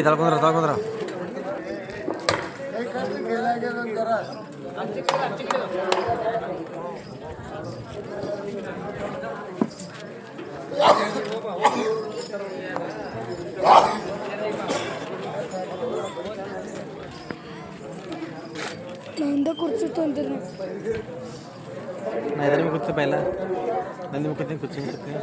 ತಳ್ಕೊಂಡ್ರ ಎದ್ರ ಮೇಲೆ ಕೂತು ಪೈಲ ನಂದಿ ಮುಖತ್ತೀನಿ ಕುರ್ಚಿ ಮುಖತ್ತೀನಿ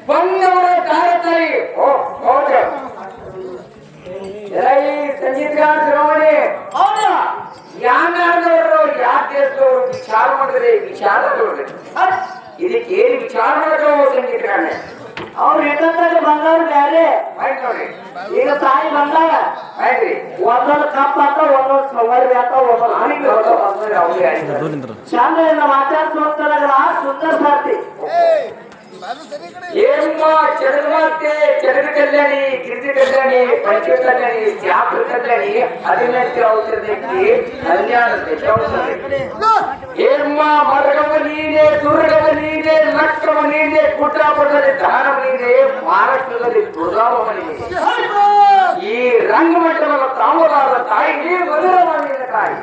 ಬಂದವರ ತಾಯಿ ಹೌದು ಸಂಗೀತಗಾರ ಶ್ರವಣಿ ಹೌದಾ ಯಾರು ಯಾವ ದೇಶದವರು ವಿಚಾರ ಮಾಡಿದ್ರೆ ವಿಚಾರ ಇದಕ್ಕೆ ಏನು ವಿಚಾರ ಮಾಡಿದ್ರು ಸಂಗೀತಗಾರನೆ ಅವ್ರು ಎಟ್ಟಂತಾಗ ಬಂದವ್ರು ಬ್ಯಾರೆ ಆಯ್ತು ನೋಡಿ ಈಗ ತಾಯಿ ಬಂದಾಗ ಆಯ್ತ್ರಿ ಒಂದೊಂದು ಕಪ್ ಹಾಕ ಒಂದೊಂದು ಸೌಕರ್ಯ ಹಾಕ ಒಂದೊಂದು ಅವನಿಗೆ ಅವ್ರಿಗೆ ಆಯ್ತು ದೂರಿಂದ ಚಂದ ಮಾತಾಡ್ಸೋಗ್ತಾರಲ್ಲ ಸುಂದರ ಸಾರ್ತಿ ಏಮ್ಮ ಚಡಗಮಾತೆ ಚಡಗ ಕಲ್ಯಾಣಿ ಗಿರಿಜಿ ಕಲ್ಯಾಣಿ ಪಂಚ ಕಲ್ಯಾಣಿ ಜಾಪುರ ಕಲ್ಯಾಣಿ 18 ಔಷಧಿ ಕಲ್ಯಾಣ ಏಮ್ಮ ಮರಗವ ನೀನೆ ದುರ್ಗವ ನೀನೆ ಲಕ್ಕವ ನೀನೆ ಕುಟ್ರಾಪುರದಲ್ಲಿ ದಾನವ ನೀನೆ ಮಹಾರಾಷ್ಟ್ರದಲ್ಲಿ ದುರ್ಗಾವ ನೀನೆ ಈ ರಂಗಮಂಟಲದ ತಾಮರಾದ ತಾಯಿ ಮಧುರವಾದ ತಾಯಿ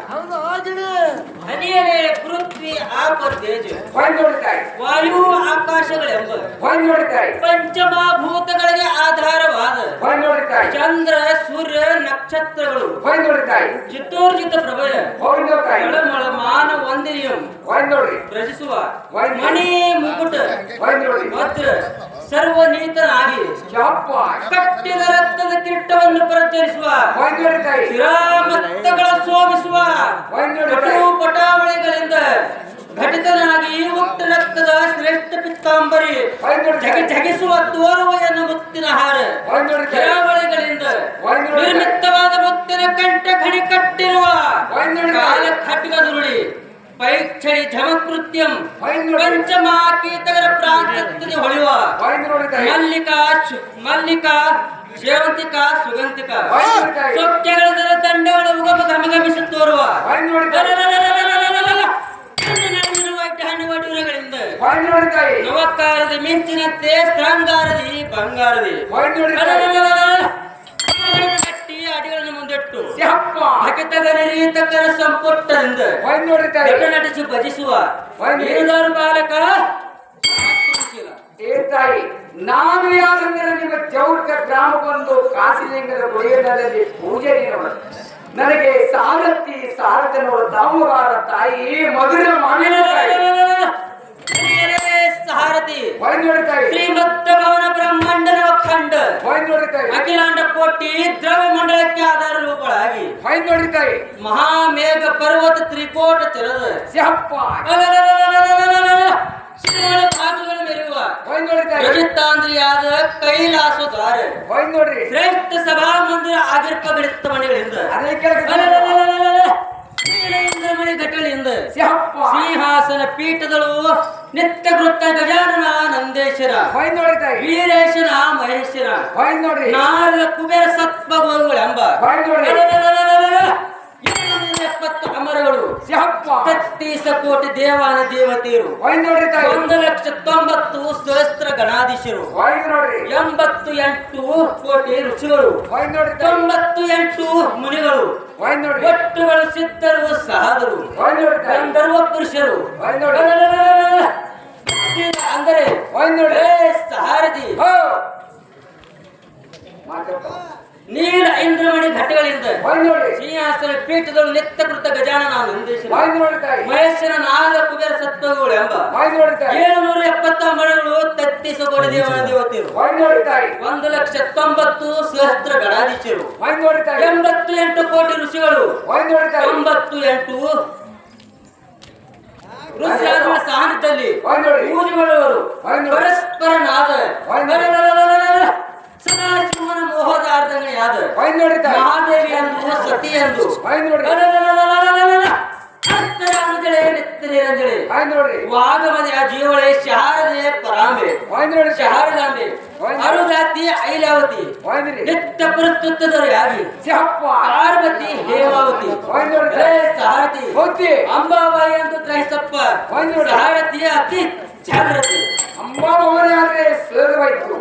ಹನಿಯನೇ ಪೃಥ್ವಿ ಆಪ ತೇಜ ಹೊಂದೊಡ್ತಾಯಿ ವಾಯು ಆಕಾಶಗಳೆಂಬ ಹೊಂದೊಡ್ತಾಯಿ ಪಂಚಮಭೂತಗಳಿಗೆ ಆಧಾರವಾದ ಹೊಂದೊಡ್ತಾಯಿ ಚಂದ್ರ ಸೂರ್ಯ ನಕ್ಷತ್ರಗಳು ಹೊಂದೊಡ್ತಾಯಿ ಚಿತ್ತೋರ್ಜಿತ ಪ್ರಭಯ ಹೊಂದೊಡ್ತಾಯಿ ಮಳ ಮಾನ ವಂದಿನಿಯಂ ಹೊಂದೊಡ್ರಿ ರಚಿಸುವ ಮಣಿ ಮುಕುಟ ಹೊಂದೊಡ್ರಿ ವಜ್ರ ಸರ್ವನೀತನಾಗಿ ಕಟ್ಟಿದ ರಕ್ತದ ಕಿರೀಟವನ್ನು ಪ್ರಚರಿಸುವ ಹೊಂದೊಡ್ತಾಯಿ ಶಿರಾಮತ್ತಗಳ ಸೋಮಿಸುವ ಪಟಾವಳಿಗಳಿಂದ ಘಟಿತನಾಗಿ ಉಕ್ತ ರಕ್ತದ ಶ್ರೇಷ್ಠ ಪಿತ್ತಾಂಬರಿ ಜಗಿಸುವ ತೋರುವೆಯನ್ನು ಮುತ್ತಿನ ಹಾರ ಗಿರಾವಳಿಗಳಿಂದ ನಿರ್ಮಿತವಾದ ಮುತ್ತಿನ ಕಂಠ ಖಣಿ ಕಟ್ಟಿರುವ ಕಾಲ ಖಡ್ಗದುರುಳಿ ಪೈಕ್ಷಣಿ ಝಮಕೃತ್ಯಂ ಪಂಚಮಾಕೀತಗರ ಪ್ರಾಂತದಲ್ಲಿ ಹೊಳೆಯುವ ಮಲ್ಲಿಕಾ ಸೇವಂತಿಕಾ ಸುಗಂಧಿಕಾ ಸೊಕ್ಕೆಗಳ ದಂಡಗಳ ಉಗಮ ಗಮಗಮಿಸಿ ತೋರುವ ಹಣ್ಣುಗಳಿಂದ ನವಕಾರದಿ ಮಿಂಚಿನಂತೆ ಶೃಂಗಾರದಿ ಬಂಗಾರದಿ ಕಟ್ಟಿ ಅಡಿಗಳನ್ನು ಮುಂದಿಟ್ಟು ಹಕಿತಗರ ಸಂಪುಟ್ಟದಿಂದ ನಟಿಸಿ ಭಜಿಸುವ ಬಾಲಕ ತಾಯಿ ನಾನು ಯಾರಂದ್ರೆ ನಿಮ್ಮ ಚೌಕ ಗ್ರಾಮ ಬಂದು ಕಾಶಿಲಿಂಗದ ಗುಡಿಯಲ್ಲಿ ಪೂಜೆ ನೀಡುವ ನನಗೆ ಸಾರಥನವರ ದಾಮಗಾರ ತಾಯಿ ಮಧುರ ಮಾನಿನ ಸಾರಥಿ ತಾಯಿ ಶ್ರೀಮತ್ತ ಭವನ ಬ್ರಹ್ಮಾಂಡನ ಅಖಂಡ ಅಖಿಲಾಂಡ ಕೋಟಿ ದ್ರವ್ಯ ಮಂಡಲಕ್ಕೆ ಆಧಾರ ರೂಪಗಳಾಗಿ ತಾಯಿ ಮಹಾಮೇಘ ಪರ್ವತ ತ್ರಿಕೋಟ ಚಲದ ಭಾಗಗಳು ಮೆರೆಯುವ ರಜಿತಾಂದ್ರಿಯಾದ ಕೈಲಾಸ ದ್ವಾರ ಶ್ರೇಷ್ಠ ಸಭಾ ಮಂದಿರ ಆಗಿರ್ಪ ಗಣಿತ ಮನೆಗಳಿಂದ ಮಣಿ ಘಟಗಳಿಂದ ಸಿಂಹಾಸನ ಪೀಠದಳು ನಿತ್ಯ ಕೃತ ಗಜಾನನ ನಂದೇಶ್ವರ ವೀರೇಶನ ಮಹೇಶ್ವರ ನಾರದ ಕುಬೇರ ಸತ್ಭಗೋಗಳೆಂಬ 70 ಅಮರಗಳು 33 ಕೋಟಿ ದೇವಾನ ದೇವತೆಯರು 1,90,000 ಸಹಸ್ರ ಗಣಾಧೀಶರು 88 ಕೋಟಿ ಋಷಿಗಳು 98 ಮುನಿಗಳು ಒಟ್ಟುಗಳು ಸಿದ್ಧರು ಸಹದರು ಗಂಧರ್ವ ಪುರುಷರು ಅಂದರೆ ಸಾರಥಿ ನೀಲ ಇಂದ್ರಮಣಿ ಘಟಗಳಿಂದ ಸಿಂಹಾಸನ ಪೀಠದಲ್ಲಿ ನಿತ್ಯಕೃತ ಗಜಾನನ ನಂದೀಶ್ವರ ಮಹೇಶ್ವರ ನಾಗ ಕುಬೇರ ಸತ್ವಗಳು ಎಂಬ 770 ಮಣಿಗಳು 33 ಕೋಟಿ ದೇವನ ದೇವತೆಯರು 1,90,000 ಸಹಸ್ರ ಗಣಾಧೀಶರು 88 ಕೋಟಿ ಋಷಿಗಳು 98 ರುದ್ರಾಗಳ ಸಾನ್ನಿಧ್ಯದಲ್ಲಿ ಪೂಜೆ ಮಾಡುವರು ಪರಸ್ಪರ ನಾದ ಸದಾಶಿವನ ಮೋಹದಾರ್ಧನೆಯಾದ ಮಹಾದೇವಿ ಎಂದು ಸತಿ ಎಂದು ವಾಗಮದೆ ಆ ಜೀವಳೆ ಶಾರದೆ ಪರಾಂಬೆ ಶಾರದಾಂಬೆ ಅರುದಾತಿ ಐಲಾವತಿ ನಿತ್ಯ ಪ್ರಸ್ತುತದರು ಯಾಗಿ ಪಾರ್ವತಿ ಹೇಮಾವತಿ ಸಾರಥಿ ಅಂಬಾಬಾಯಿ ಎಂದು ಗ್ರಹಿಸಪ್ಪ ಸಾರಥಿಯ ಅತಿ ಜಾಗ್ರತೆ ಅಂಬಾಬಾಯಿ ಸೇರವಾಯ್ತು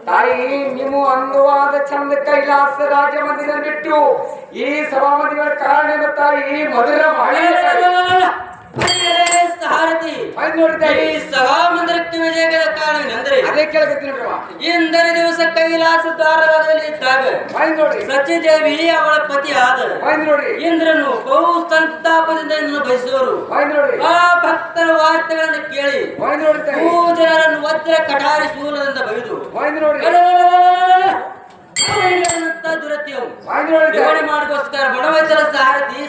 ತಾಯಿ ನೀವು ಅಂದವಾದ ಚಂದ ಕೈಲಾಸ ರಾಜ ಮಂದಿರ ಬಿಟ್ಟು ಈ ಸಭಾಮಂದಿರ ಕಾರಣ ತಾಯಿ ಮಧುರ ಮಹಳೆ ಸಾರಥಿ ಈ ಸಭಾ ಮಂದಿರಕ್ಕೆ ವಿಜಯದ ಕಾರಣವೆಂದರೆ ಅದೇ ಕೇಳಕತ್ತೀನಿ ನೋಡ್ರವ. ಇಂದರ ದಿವಸ ಕೈಲಾಸ ದ್ವಾರದಲ್ಲಿ ಇದ್ದಾಗ ನೋಡ್ರಿ ಸತ್ಯದೇವಿ ಅವಳ ಪತಿ ಆದ ನೋಡ್ರಿ ಇಂದ್ರನು ಬಹು ಸಂತಾಪದಿಂದ ಇದನ್ನು ಬಯಸುವರು ನೋಡ್ರಿ ಆ ಭಕ್ತರ ವಾರ್ತೆಗಳನ್ನು ಕೇಳಿ ನೋಡ್ರಿ ಜನರನ್ನು ವಜ್ರ ಕಟಾರಿ ಶೂಲದಿಂದ ಬಗೆದು ನೋಡ್ರಿ ದುರತ್ಯವು ನೋಡ್ರಿ ಮಾಡಿಗೋಸ್ಕರ ಬಡವೈತರ ಸಾರಥಿ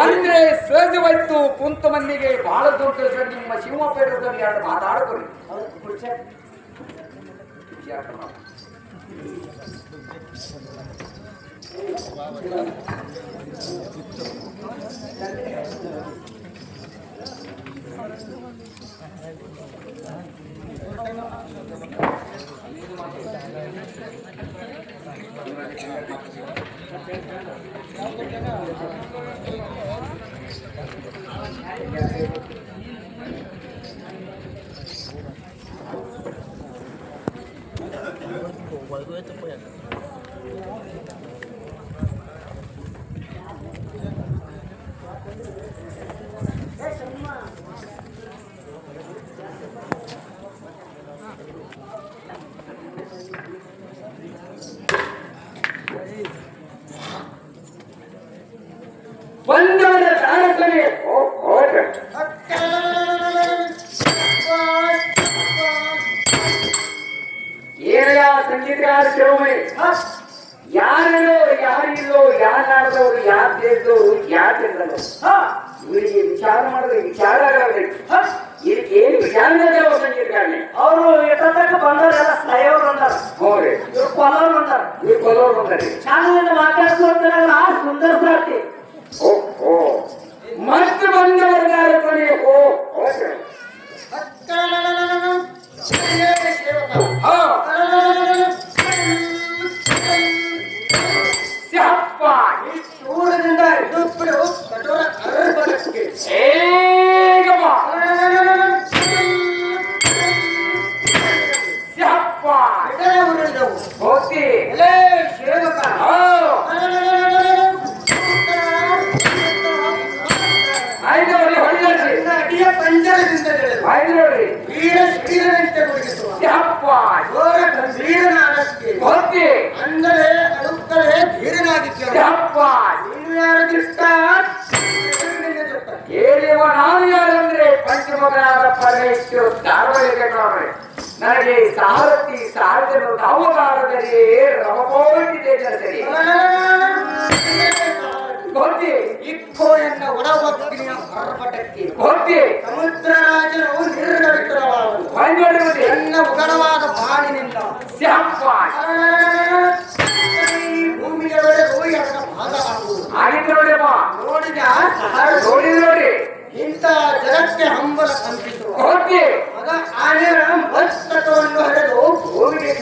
ಅಂದ್ರೆ ಸಹಜವಾಯ್ತು ಕುಂತ ಮಂದಿಗೆ ಬಹಳ ದೊಡ್ಡ ನಿಮ್ಮ ಶಿವಮೊಗ್ಗದಲ್ಲಿ ಎರಡು ಮಾತಾಡ್ಕೊರಿ ಬಂದವರ ದಾನಸನೆ ಏನಯ್ಯ ಸಂಗೀತಗಾರ ಶಿವಮೈ ಯಾರಿಲ್ಲೋ ಯಾರಿಲ್ಲೋ ಯಾರಾಡದವರು ಯಾರ ದೇಶದವರು ಯಾರಿಲ್ಲದವರು ಇವರಿಗೆ ವಿಚಾರ ಮಾಡಿದ್ರೆ ವಿಚಾರ ಆಗಬೇಕು ಇದಕ್ಕೆ ಏನು ವಿಚಾರ ಮಾಡಿದವ ಸಂಗೀತಗಾರನೆ ಅವರು ಎಷ್ಟೊತ್ತಕ್ಕ ಬಂದವರೆಲ್ಲ ಸಾಯೋರು ಅಂದಾರ ಹೋಗ್ರಿ ಇವ್ರು ಕೊಲ್ಲೋರು ಅಂದಾರ ಇವ್ರು ಕೊಲ್ಲೋರು ಬಂದಾರೆ ಚಾನಲಿಂದ ಮಾತಾಡ್ಸ್ಕೊಳ್ತಾರಲ್ಲ ಸುಂದರ ಸಾರ್ತಿ ಓ ಮತ್ತೆ ಬಂದವರ ದಾನಸನೆ ದೂರದಿಂದ ಇಡುಬಿಡು ಕಠೋರ ಅರಬಲಕ್ಕೆ ಹೋಗಿ ಸೇವಕ ಅಡಿಯ ಪಂಜರದಿಂದ ನೋಡ್ರಿ ವೀರ ಶ್ರೀರಂತೆ ಗುರುಗಿಸುವ ಘೋರ ಗಂಭೀರನಾಗಕ್ಕೆ ಹೋಗಿ ಅಂದರೆ ಅಳುತ್ತಲೇ ಧೀರನಾಗಿ ನೀನು ಯಾರ ದಿಷ್ಟ ಹೇಳಿವ ನಾನು ಯಾರಂದ್ರೆ ಪಂಚಮಗನಾದ ಪರಮೇಶ್ವರ ಧಾರವಾಡಿಗೆ ನೋಡ್ರಿ ನನಗೆ ಸಾರಥಿ ಸಾರಥ್ಯನು ದಾವದಾರದಲ್ಲಿ ರಮಬೋಟಿದೆ ಸರಿ ಹೋಗಿ ಇಕ್ಕೋ ಎನ್ನ ಒಡವಕ್ಕಿನ ಹೊರಪಟಕ್ಕೆ ಹೋಗಿ ಸಮುದ್ರರಾಜನು ನಿರ್ಗವಿತರವಾದನು ಎನ್ನ ಉಗಡವಾದ ಬಾಣಿನಿಂದ ಭೂಮಿಯವರೆಗೂ ಎನ್ನ ಭಾಗವಾಗುವುದು ಆಗಿದ್ದು ನೋಡಿದ ನೋಡಿ ಇಂಥ ಜಗಕ್ಕೆ ಹಂಬಲ ಕಂಪಿಸುವ ಹೋಗಿ ಮಗ ಆನೆಯ ಮಸ್ತಕವನ್ನು ಹರಿದು ಭೂಮಿಗೆ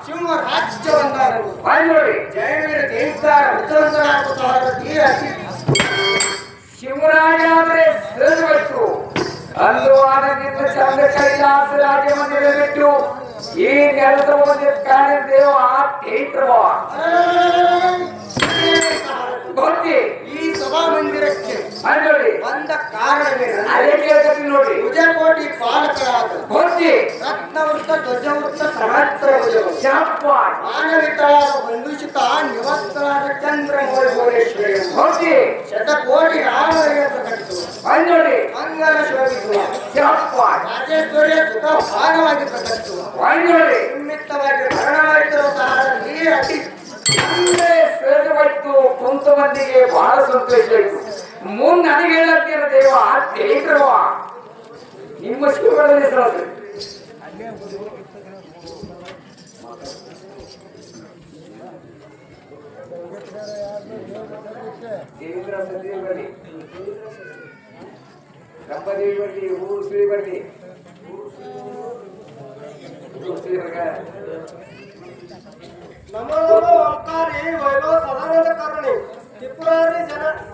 ಸಿಂಹ ರಾಜ್ಯವನ್ನಾರನು ನೋಡಿ ಜಯವೀರ ದೇವಕಾರ ಶಿವರಾಜ ಅಂದ್ರೆ ಸೇರ್ಬೇಕು ಅಲ್ಲೂ ಆನಂದಿತ ಚಂದ್ರ ಕೈಲಾಸ ರಾಜ್ಯ ಮಂದಿರ ಬಿಟ್ಟು ಈ ನೆಲದ ಕಾರಣ ದೇವ ತೀರ್ಥವ ಗೊತ್ತಿ ಈ ಸಭಾ ಮಂದಿರಕ್ಕೆ ನೋಡಿ ಬಂದ ಕಾರಣವೇನು ಅದೇ ಕೇಳ್ತೀನಿ ನೋಡಿ ವಿಜಯಕೋಟಿ ಪಾಲಕರಾದ ಗೊತ್ತಿ ರತ್ನವೃತ್ತ ಧ್ವಜವೃತ್ತ ಸಹಸ್ರ ಮಾನವಿತರಾದ ಬಂಧುಷಿತ ನಿವಸ್ತರಾದ ಚಂದ್ರ ಮೌಳೇಶ್ವರಿ ಗೊತ್ತಿ ಶತಕೋಟಿ ರಾಮರಿಗೆ ಪ್ರಕಟಿಸುವ ನೋಡಿ ಮಂಗಲ ಶೋಭಿಸುವ ರಾಜೇಶ್ವರಿಯ ಸುಖ ಭಾಗವಾಗಿ ಪ್ರಕಟಿಸುವ ನೋಡಿ ನಿಮಿತ್ತವಾಗಿ ಮರಣವಾಗಿರುವ ಸಹ ಅತಿ ಸೇರಿತು ಕುಂತ ಮಂದಿಗೆ ಬಹಳ ಸಂತೋಷ ಆಯಿತು ಮುಂದೆ ನನಗೆ ಹೇಳತ್ತೀರ ದೇವ ತಿಳಿದ್ರವ ನಿಮ್ಮ ಶಿವಗಳಲ್ಲಿ ಹೆಸರು ದೇವೇಂದ್ರ ಸದೇವಿ ಬನ್ನಿ ರಂಭದೇವಿ ಬನ್ನಿ ಊರು ಶ್ರೀ ಬನ್ನಿ ನಮೋ ನಮೋ ಓಂಕಾರಿ ವೈಭವ ಸದಾನಂದ ಕರುಣಿ ತ್ರಿಪುರಾರಿ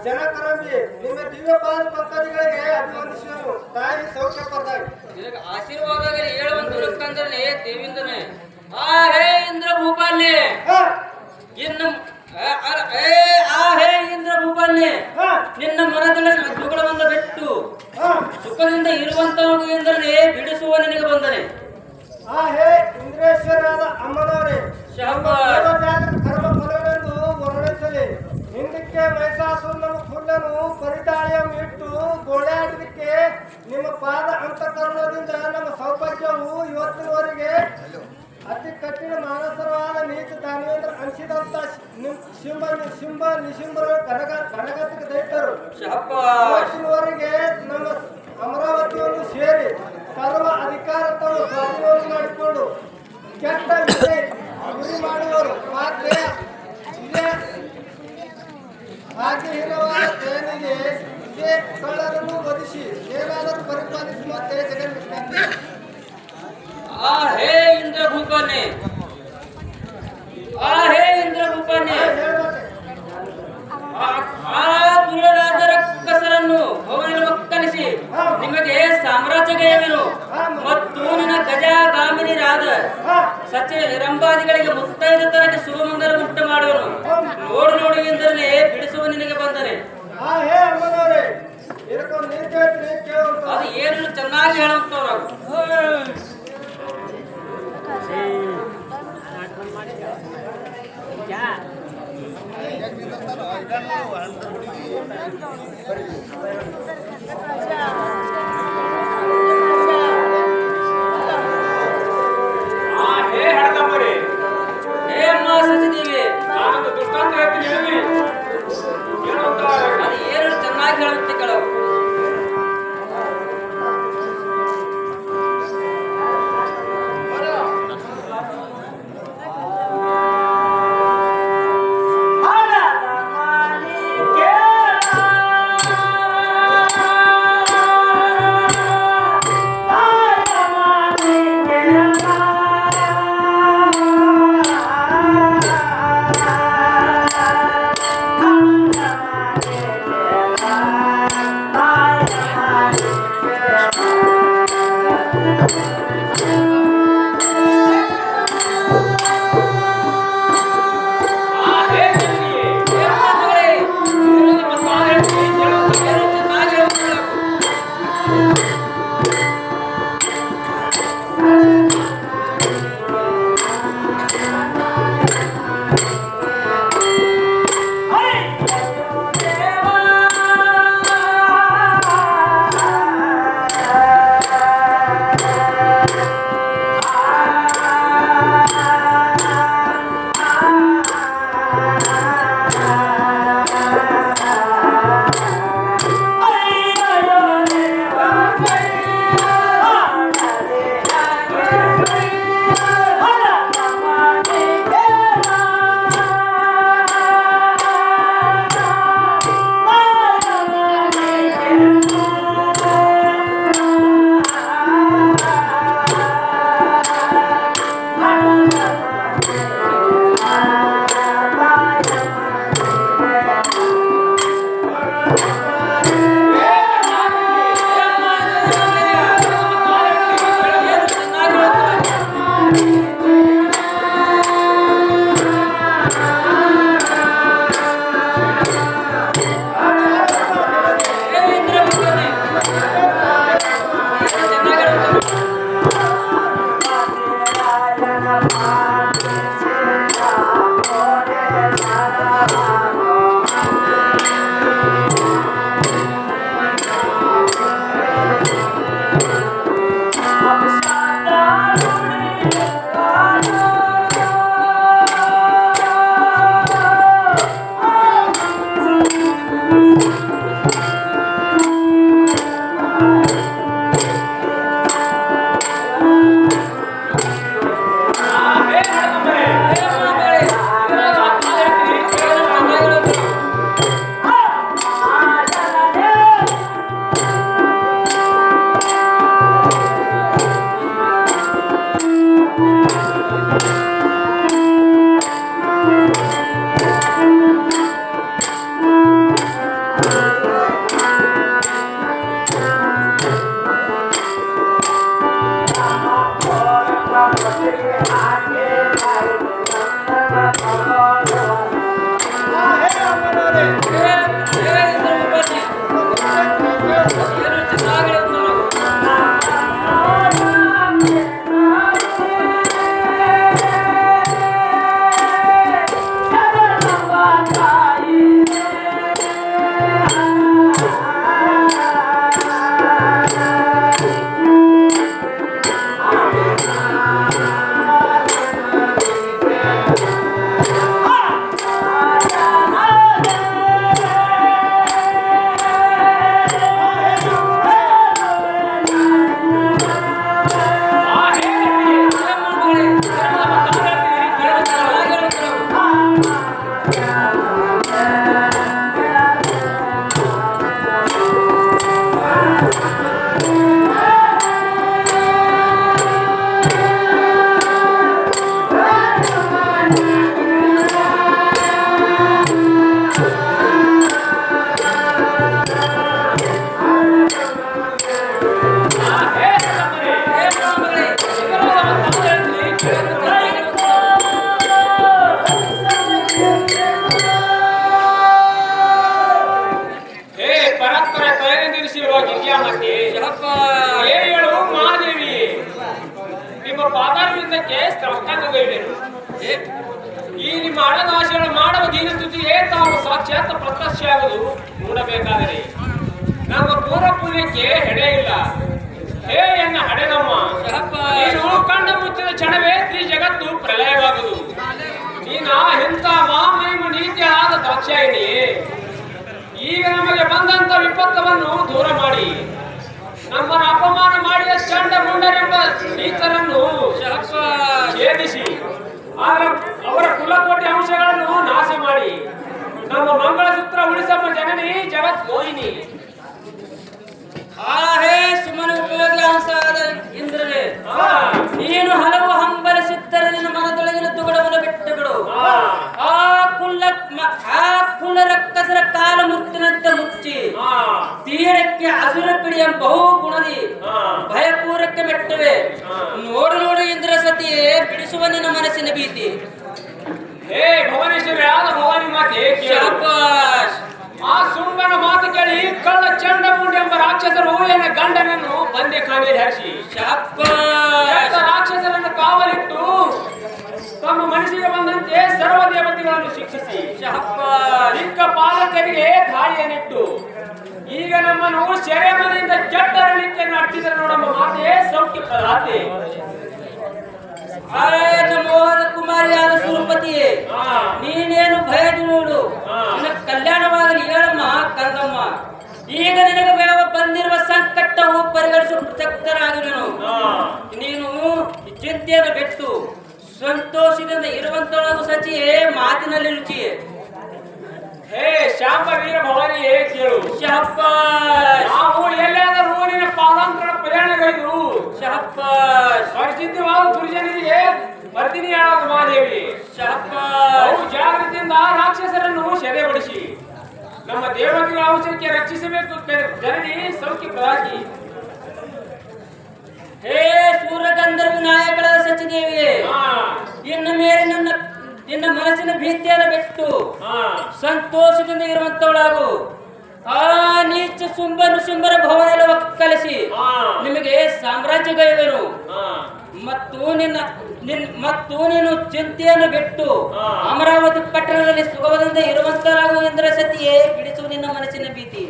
ಜನಕರಂಬಿ ನಿಮ್ಮ ದಿವ್ಯ ಪಾದ ಪಂಕಜಗಳಿಗೆ ಅಭಿವಂದಿಸುವೆನು ತಾಯಿ ಸೌಖ್ಯ ಪರದಾಗಿ ಆಶೀರ್ವಾದಗಳು ಹೇಳುವಂತ ದೇವಿಂದನೇ ಆ ಹೇ ಇಂದ್ರ ಭೂಪಾಲಿ ಹಾ ಇನ್ನು ಹೇ ಇಂದ್ರ ಭೂಪಾಲಿ ಹಾ ನಿನ್ನ ಮನದೊಳಗೆ ದುಗುಡವನ್ನು ಬಿಟ್ಟು ಹಾ ಸುಖದಿಂದ ಇರುವಂತವನು ಎಂದರೆ ಬಿಡಿಸುವ ನಿನಗೆ ಬಂದನೆ. ಆ ಹೇ ಇಂದ್ರೇಶ್ವರಾದ ಅಮ್ಮನವರೇ ಶಾಬಾಷ್. ಕರ್ಮ ಫಲವೆಂದು ವರ್ಣಿಸಲಿ. ಹಿಂದಕ್ಕೆ ಮೈಸಾಸುರನ ಫುಲ್ಲನು ಪರಿದಾಳಿಯನ್ನು ಇಟ್ಟು ಗೋಳಾಡಲಿಕ್ಕೆ ನಿಮ್ಮ ಪಾದ ಅಂತಃಕರಣದಿಂದ ನಮ್ಮ ಸೌಭಾಗ್ಯವು ಇವತ್ತಿನವರೆಗೆ ಅತಿ ಕಠಿಣ ಮಾನಸರವಾದ ನೀಚ ದಾನವೇಂದ್ರ ಅನಿಸಿದಂತ ನಿಶಿಂಬರು ಕನಗತಿಕ ದೈತ್ಯರು ಇವತ್ತಿನವರೆಗೆ ನಮ್ಮ ಅಮರಾವತಿಯನ್ನು ಸೇರಿ ಸರ್ವ ಅಧಿಕಾರ ತಮ್ಮ ಸ್ವಾಧೀನವನ್ನು ಮಾಡಿಕೊಂಡು ಕೆಟ್ಟ ಗುರಿ ಮಾಡುವವರು ಮಾತ್ರ ಇದೇ ಭಾಗ್ಯಹೀನವಾದ ದೇವನಿಗೆ ಇದೇ ಕಳ್ಳರನ್ನು ವಧಿಸಿ ಏನಾದರೂ ಪರಿಪಾಲಿಸಿ ಮತ್ತೆ ಜಗನ್ನಿಸ್ತಾನೆ. ಆ ಹೇ ಇಂದ್ರ ಭೂಪಾಲಿ ಆ ಹೇ ಇಂದ್ರ ಭೂಪಾಲಿ ಆ ದುರರಾದ ರಕ್ಕಸರನ್ನು ಭವನ ಒಕ್ಕಲಿಸಿ ನಿಮಗೆ ಸಾಮ್ರಾಜ್ಯಗಯವೆನು ಮತ್ತು ನಿನ್ನ ಗಜಗಾಮಿನಿರಾದ ಸಚೆ ರಂಭಾದಿಗಳಿಗೆ ಮುತ್ತೈದತನಕ್ಕೆ ಶುಭಮಂಗಲ ಉಂಟು ಮಾಡುವನು. ನೋಡು ಎಂದರೆ ಬಿಡಿಸುವ ನಿನಗೆ ಬಂದರೆ ಅದು ಏನು ಚೆನ್ನಾಗಿ ಹೇಳುತ್ತವ್ರು. ಅದು ಏನು ಚೆನ್ನಾಗಿ ಹೇಳುತ್ತೆ ಕೆಲವು. ಹೇಳು ಮಹಾದೇವಿ, ನಿಮ್ಮ ಪಾದಾರವಿಂದಕ್ಕೆ ಸಾಷ್ಟಾಂಗಗೈದರು. ಈ ನಿಮ್ಮ ಹಣದಾಶೆಗಳು ಮಾಡುವ ದೀನಸ್ತುತಿಗೆ ತಾವು ಸಾಕ್ಷಾತ್ ಪ್ರತ್ಯಕ್ಷ ಆಗುವುದು ನೋಡಬೇಕಾದರೆ ನಮ್ಮ ಪೂರ್ವ ಪುಣ್ಯಕ್ಕೆ ಹೆಡೆ ಇಲ್ಲ. ಹೇ ಎನ್ನ ಹಡೆದಮ್ಮ, ನೀನು ಕಂಡ ಮುಚ್ಚಿದ ಕ್ಷಣವೇ ತ್ರಿ ಜಗತ್ತು ಪ್ರಲಯವಾಗುವುದು. ನೀನ ಎಂಥ ಮಹಾಮಹಿಮ ನೀತಿಯಾದ ದಾಕ್ಷಾಯಿಣಿ, ಈಗ ನಮಗೆ ಬಂದಂತ ವಿಪತ್ತವನ್ನು ದೂರ ಮಾಡಿ ನಮ್ಮನ್ನು ಅಪಮಾನ ಮಾಡಿದ ಚಂಡ ಮುಂಡರೆಂಬ ನೀತರನ್ನು ಛೇದಿಸಿ ಅವರ ಕುಲಕೋಟಿ ಅಂಶಗಳನ್ನು ನಾಶ ಮಾಡಿ ನಮ್ಮ ಮಂಗಳಸೂತ್ರ ಉಳಿಸಮ್ಮ ಜನನಿ ಜಗದ್ಮೋಹಿನಿ. ಆಹೇ ಸುಮನ ಉಪಯೋಗಿ ಅಂಶಾದ ಇಂದ್ರನೇ, ನೀನು ಹಲವು ಹಂಬಲಿಸಿದ್ದರೆ ನಿನ್ನ ಮನದೊಳಗಿನ ದುಗುಡವನ್ನು ಬಿಟ್ಟುಬಿಡು. ಆ ಕುಲ ರಕ್ಕಸರ ಕಾಲ ಮುತ್ತಿನಂತೆ ಮುಚ್ಚಿ ತೀರಕ್ಕೆ ಅಸುರ ಪಿಡಿಯ ಬಹು ಗುಣದಿ ಭಯಪೂರಕ್ಕೆ ಮೆಟ್ಟುವೆ. ನೋಡು ನೋಡು ಇಂದ್ರ ಸತಿಯೇ, ಬಿಡಿಸುವ ನಿನ್ನ ಮನಸ್ಸಿನ ಭೀತಿ. ಹೇ ಭುವನೇಶ್ವರಿ ಆದ ಭವಾನಿ ಮಾತೆ, ಶಾಬಾಷ್. ಆ ಸುಂಬನ ಮಾತು ಕೇಳಿ ಕಳ್ಳ ಚಂಡಮುಂಡ ಎಂಬ ರಾಕ್ಷಸರು ಎನ್ನ ಗಂಡನನ್ನು ಬಂದೆ ಕಾಣಿಯಲ್ಲಿ ಹರಿಸಿ ರಾಕ್ಷಸರನ್ನು ಕಾವಲಿಟ್ಟು ತಮ್ಮ ಮನಸ್ಸಿಗೆ ಬಂದಂತೆ ಸರ್ವ ದೇವತೆಗಳನ್ನು ಶಿಕ್ಷಿಸಿ ಚಿಕ್ಕ ಪಾಲಕರಿಗೆ ದಾಳಿಯನ್ನಿಟ್ಟು ಈಗ ನಮ್ಮನ್ನು ಸೆರೆಮನೆಯಿಂದ ಕೆಟ್ಟರಳಿಕೆಯನ್ನು ಅಟ್ಟಿದರೆ ನೋಡಮ್ಮ ಮಾತೆ ಸೌಖ್ಯ ಪ್ರದಾತೆ. ಮೋಹನ ಕುಮಾರಿಯಾದ ಸುರಪತಿಯೇ, ನೀನೇನು ಭಯದು ನೋಡು, ನಿನ್ನ ಕಲ್ಯಾಣವಾಗಲಿ ಹೇಳಮ್ಮ ಕಂದಮ್ಮ. ಈಗ ನಿನಗೆ ಬಂದಿರುವ ಸಂಕಟವು ಪರಿಗಣಿಸುವ ಪ್ರಸಕ್ತರಾಗಿರುವನು. ನೀನು ಚಿಂತೆಯನ್ನು ಬಿಟ್ಟು ಸಂತೋಷದಿಂದ ಇರುವಂತೊಳಗು ಸಚಿಯೇ ಮಾತಿನಲ್ಲಿ ರುಚಿಯೇ. ಹೇ ಶಾಂಬ ವೀರ ಭವಾನಿಯೇ ಕೇಳು, ಶಾಬಾಷ್. ನಾವು ಎಲ್ಲಾದರೂ ನಿನ್ನ ಪಾದಾಂತರ ಪ್ರಯಾಣಗೈದು ಪರಿಚಿತವಾದ ದುರ್ಜನರಿಗೆ ವರ್ತಿನಿಯಾದ ಮಹಾದೇವಿ ಜಾಗೃತಿಯಿಂದ ರಾಕ್ಷಸರನ್ನು ಸೆರೆಬಡಿಸಿ ನಮ್ಮ ದೇವತೆಗಳ ಅಂಶಕ್ಕೆ ರಕ್ಷಿಸಬೇಕು ಜನನಿ ಸೌಖ್ಯ ಪ್ರದಾಗಿ. ಹೇ ಸೂರ್ಯಗಂಧರ್ವ ನಾಯಕಳಾದ ಸಚಿದೇವಿಯೇ, ಇನ್ನು ಮೇಲೆ ನಿನ್ನ ಮನಸ್ಸಿನ ಭೀತಿಯನ್ನು ಬಿಟ್ಟು ಸಂತೋಷದಿಂದ ಇರುವಂತವಳಾಗು. ಆ ನೀಚ ಸುಂಬರ ಭವನ ಒಕ್ಕಲಿಸಿ ನಿಮಗೆ ಸಾಮ್ರಾಜ್ಯ ಗೈವರು ಮತ್ತು ನೀನು ಚಿಂತೆಯನ್ನು ಬಿಟ್ಟು ಅಮರಾವತಿ ಪಟ್ಟಣದಲ್ಲಿ ಸುಖದಿಂದ ಇರುವಂತರಾಗು ಇಂದ್ರ ಸತಿಯೇ, ಬಿಡಿಸು ನಿನ್ನ ಮನಸ್ಸಿನ ಭೀತಿ.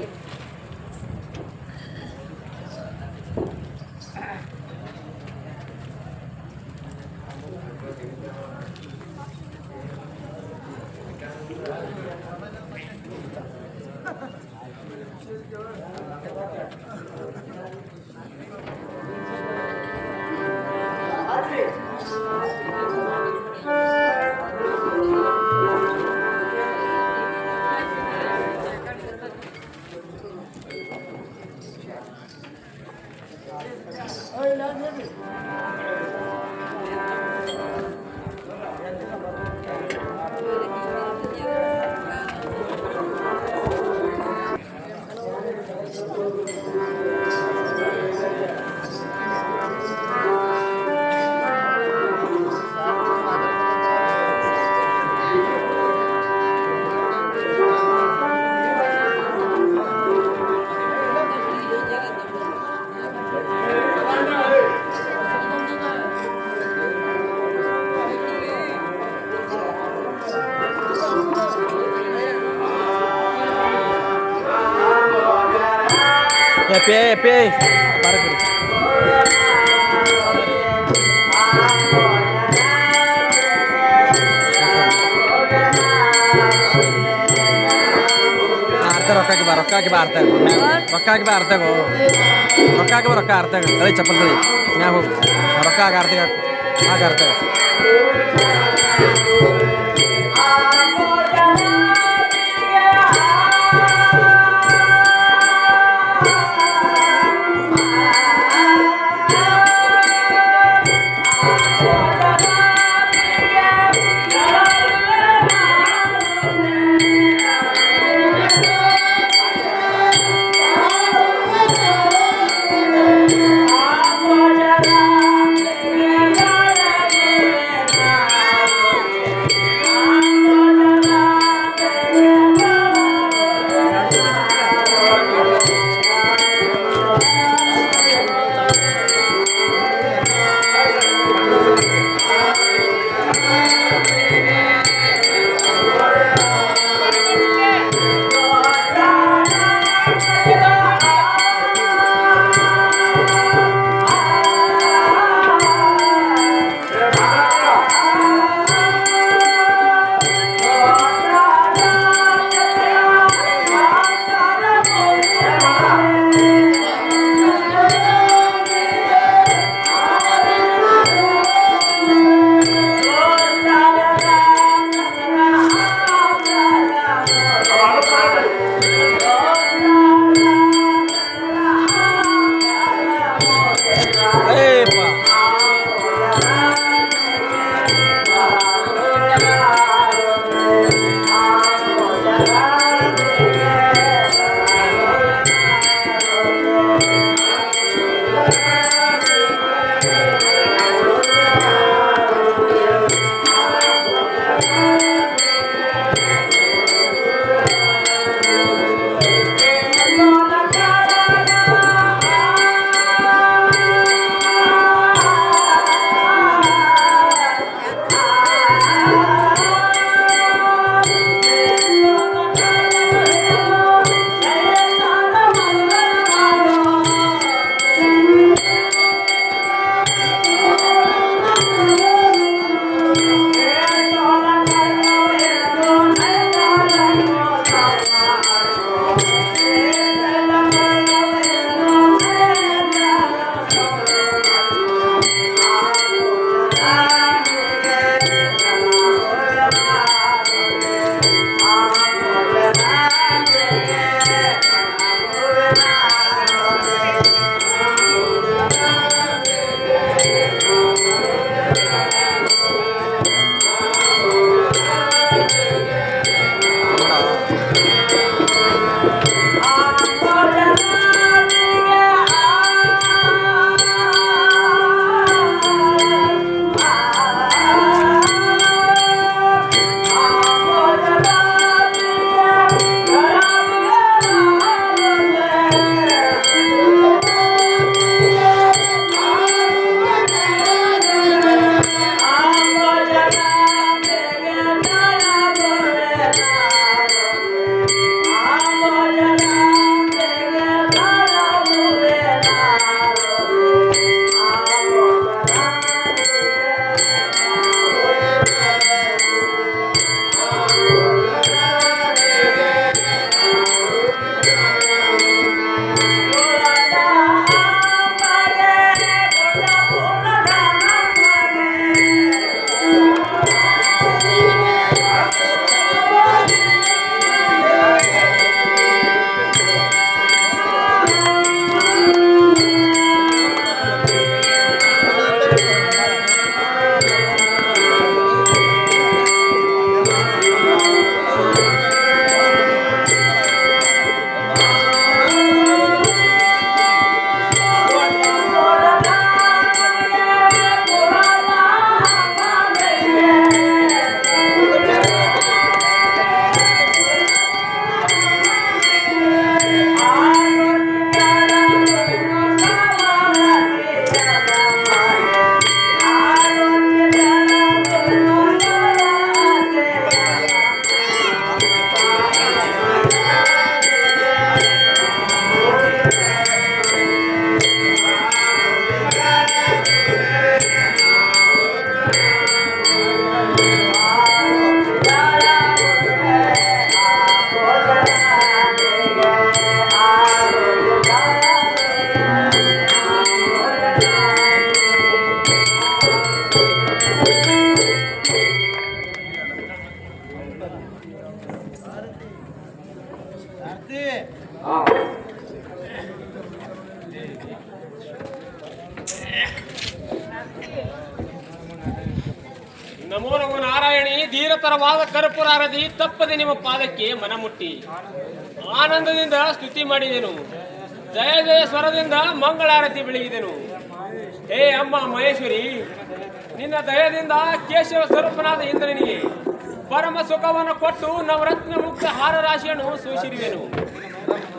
ಪೇ ರೊಕ್ಕಾಕಿ ಬಾ ಅರ್ಥ ರೊಕ್ಕಾಕಿ ಬಾ ಅರ್ಥಗೋ ರೊಕ್ಕಾಕಿ ಬಾ ರೊಕ್ಕ ಅರ್ಥ ಕಳಿ ಚಪ್ಪಲ್ ಕಳಿ ಮ್ಯಾಗ ಹೋಗಿ ರೊಕ್ಕ ಆಗ ಅರ್ಥ ಆಗ ಅರ್ಥ ನಮೋ ನಮೋ ನಾರಾಯಣಿ ಧೀರತರವಾದ ಕರ್ಪೂರಾರದಿ ತಪ್ಪದೆ ನಿಮ್ಮ ಪಾದಕ್ಕೆ ಮನಮುಟ್ಟಿ ಆನಂದದಿಂದ ಸ್ತುತಿ ಮಾಡಿದೆನು. ಜಯ ಜಯ ಸ್ವರದಿಂದ ಮಂಗಳಾರತಿ ಬೆಳಗಿದೆನು. ಹೇ ಅಮ್ಮ ಮಹೇಶ್ವರಿ, ನಿನ್ನ ದಯದಿಂದ ಕೇಶವ ಸ್ವರೂಪನಾದ ಇಂದ್ರನಿಗೆ ಪರಮ ಸುಖವನ್ನು ಕೊಟ್ಟು ನವರತ್ನ ಮುಕ್ತ ಹಾರ ರಾಶಿಯನ್ನು ಸೂಚಿರುವೆನು.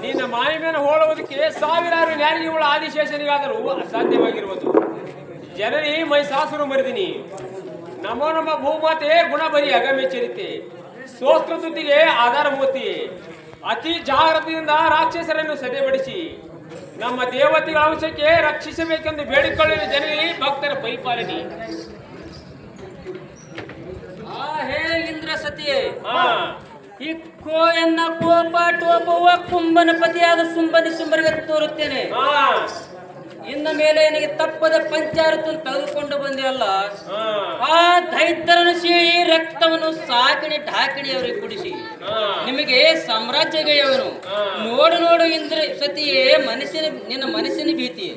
ನಿನ್ನ ಮಾಹಿಮೆಯನ್ನು ಹೋಳುವುದಕ್ಕೆ ಸಾವಿರಾರು ಜ್ಞಾನಿಗಳ ಆದಿಶೇಷನಿಗಾದರೂ ಅಸಾಧ್ಯವಾಗಿರುವುದು. ಜನನಿ ಮೈಸಾಸುರು ಮರಿದಿನಿ. ನಮೋ ನಮ್ಮ ಭೂಮಾತೆ ಗುಣಬರಿ ಅಗಮ್ಯ ಚರಿತೆ ಸೋಸ್ಕೃತಿಗೆ ಆಧಾರಮೂರ್ತಿ. ಅತಿ ಜಾಗ್ರತೆಯಿಂದ ರಾಕ್ಷಸರನ್ನು ಸದೆಬಡಿಸಿ ನಮ್ಮ ದೇವತೆಗಳ ಅಂಶಕ್ಕೆ ರಕ್ಷಿಸಬೇಕೆಂದು ಬೇಡಿಕೊಳ್ಳುವ ಜನನಿ ಭಕ್ತರ ಪರಿಪಾಲನೆ. ಹೇ ಇಂದ್ರ ಸತಿಯೇ, ಇಕ್ಕೋ ಎನ್ನ ಕೋಪ ಟೋಪವ ಕುಂಭನ ಪತಿಯಾದ ಸುಂಬರಿಗೆ ತೋರುತ್ತೇನೆ. ಇನ್ನ ಮೇಲೆ ನಿನಗೆ ತಪ್ಪದ ಪಂಚಾರತನ್ನು ತೆಗೆದುಕೊಂಡು ಬಂದಿಯಲ್ಲ, ಆ ದೈತ್ಯರನ್ನು ಸೀಳಿ ರಕ್ತವನ್ನು ಸಾಕಿಣಿ ಢಾಕಿಣಿ ಅವರಿಗೆ ಕುಡಿಸಿ ನಿಮಗೆ ಸಾಮ್ರಾಜ್ಯಗೈಯವನು. ನೋಡು ನೋಡು ಇಂದ್ರ ಸತಿಯೇ, ನಿನ್ನ ಮನಸ್ಸಿನ ಭೀತಿ